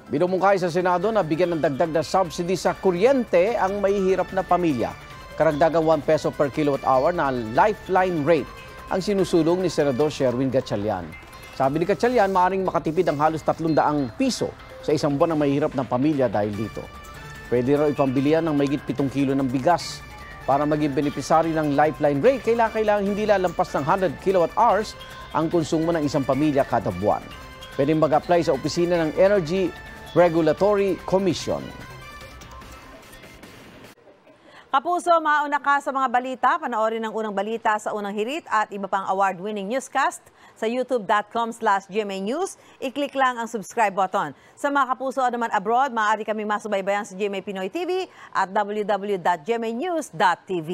Binumungkahi sa Senado na bigyan ng dagdag na subsidy sa kuryente ang mahihirap na pamilya. Karagdagang 1 peso per kilowatt hour na lifeline rate ang sinusulong ni Senador Sherwin Gatchalian. Sabi ni Gatchalian, maaaring makatipid ang halos 300 piso sa isang buwan ng mahihirap ng pamilya dahil dito. Pwede raw ipambilihan ng mahigit 7 kilo ng bigas. Para maging benepisary ng lifeline rate, kailangan hindi lalampas ng 100 kilowatt hours ang konsumo ng isang pamilya kada buwan. Pwede mag-apply sa opisina ng Energy Regulatory Commission. Kapuso, mauna ka sa mga balita. Panoorin ang unang balita sa unang hirit at iba pang award-winning newscast sa youtube.com/GMA News. I-click lang ang subscribe button. Sa mga kapuso naman abroad, maaari kaming masubaybayan sa GMA Pinoy TV at www.gmanews.tv.